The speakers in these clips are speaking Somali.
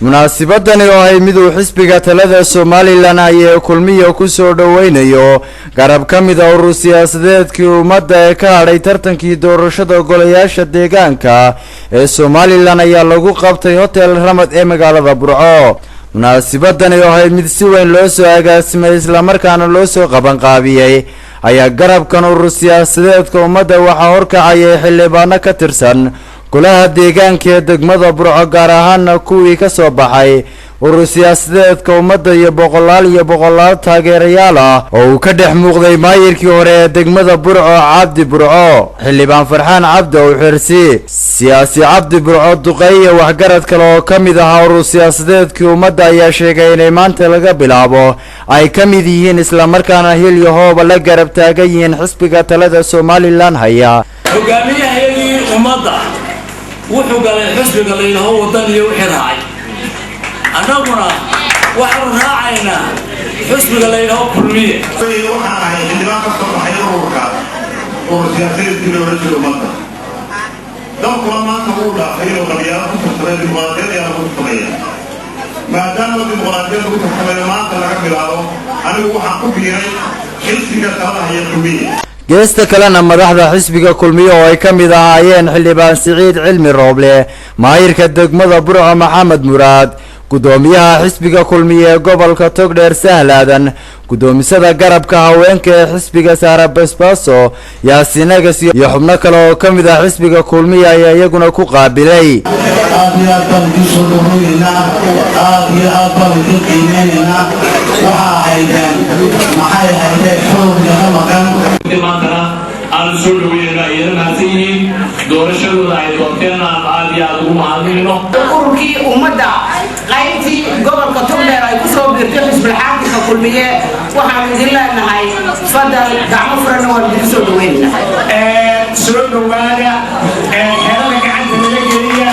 munaasabadani oo ay mid uu xisbiga talada Somaliland ay kulmiyo ku soo dhaweynayo garab kamid ah urur siyaasadeedkii ummadda ee ka hadhay tartankii doorashada golayaasha deegaanka ee Somaliland ayaa lagu qabtay hotel Ramad ee magaalada Burco. munaasabadani oo ay mid si weyn loo soo agaasimay isla markaana loo soo qaban qaabiyay ayaa garabkan urur siyaasadeedka ummadda waxa horkacay xildhibaano ka tirsan golaha deegaanka ee degmada Burco gaar ahaan kuwii ka soo baxay urur siyaasadeedka ummadda iyo boqolaal taageerayaal ah oo ka dhex muuqday maayirkii hore ee degmada Burco Cabdi Burco, xildhibaan Farxaan Cabdi oo xirsi siyaasi Cabdi Burco duqeeye waxgarad kale oo kamid ah urur siyaasadeedkii ummadda ayaa sheegay in maanta laga bilaabo ay kamid yihiin isla markaana hil iyo hoob la garab taagan yihiin xisbiga talada Somaliland haya. hogaamiyahayagii ummadda wuxuu galay xisbiga leeyahay wadan iyo wixii raacay annaguna waxaan raacaynaa xisbiga leeyahay kulmiye waxaan ahay xildhibaan ka soo baxay ururka siyaasadeedkii doorashada ummadda dalkuna maanta wuu dhaafay oo qabyaalad ku tartamay dimuqraadiyad ayaa lagu tartamaya maadaama dimuqraadiyad lagu tartamayo maanta laga bilaabo anigu waxaan ku biiray xisbiga talada haya kulmiye. geesta kalena madaxda xisbiga kulmiye oo ay kamid ahaayeen xildhibaan Siciid Cilmi Rooble, maayirka degmada Burco Maxamed Muraad, gudoomiyaha xisbiga kulmiye ee gobolka Togdheer Sahlaadan, gudoomisada garabka haweenka ee xisbiga Sara Basbaso, Yaasiin Agas iyo xubno kale oo kamid ah xisbiga kulmiye ayaa iyaguna ku qaabilay. aan soo dhaweynaa iyadana haasiin doorashadooda ay doorteen aad iyo aad ugu mahadnaqino ururkii ummadda qaybtii gobolka Togdheer ay ku soo biirtay xisbiga xaakimka kulmiye waxaan idin leenahay fadal gacmo furan oo idin soo dhaweynaa soo dhawaada xeelada gacanta laga geliya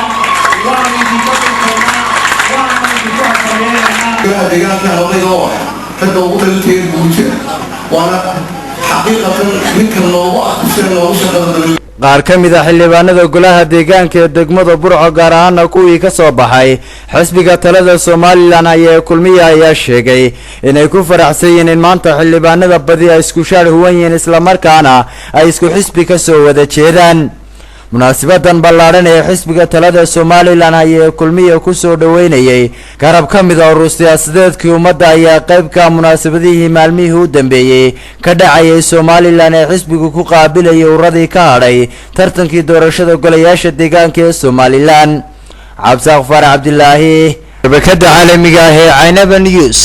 waa idin ka qeybqaadanaa deegaanka odayga oo dadka ugu dhalintay bulshada waana qaar kamid ah xildhibaanada golaha deegaanka ee degmada Burco gaar ahaan kuwii ka soo baxay xisbiga talada Somaliland ayaa kulmiye ayaa sheegay inay ku faraxsan yihiin in maanta xildhibaanada badi ay isku shaar huwan yihiin isla markaana ay isku xisbi ka soo wada jeedaan. munaasabadan ballaaran ee xisbiga talada Somaliland ayaa kulmiye ku soo dhaweynayay garab kamid ah urur siyaasadeedkii ummadda ayaa qayb ka munaasabadihii maalmihii u dambeeyay ka dhacay Somaliland ee xisbigu ku qaabilayay uradii ka hadhay tartankii doorashada golayaasha deegaanka ee Somaliland. Cabdi Farax Abdullaahi, shabakada caalamiga ah ee Aynaba News.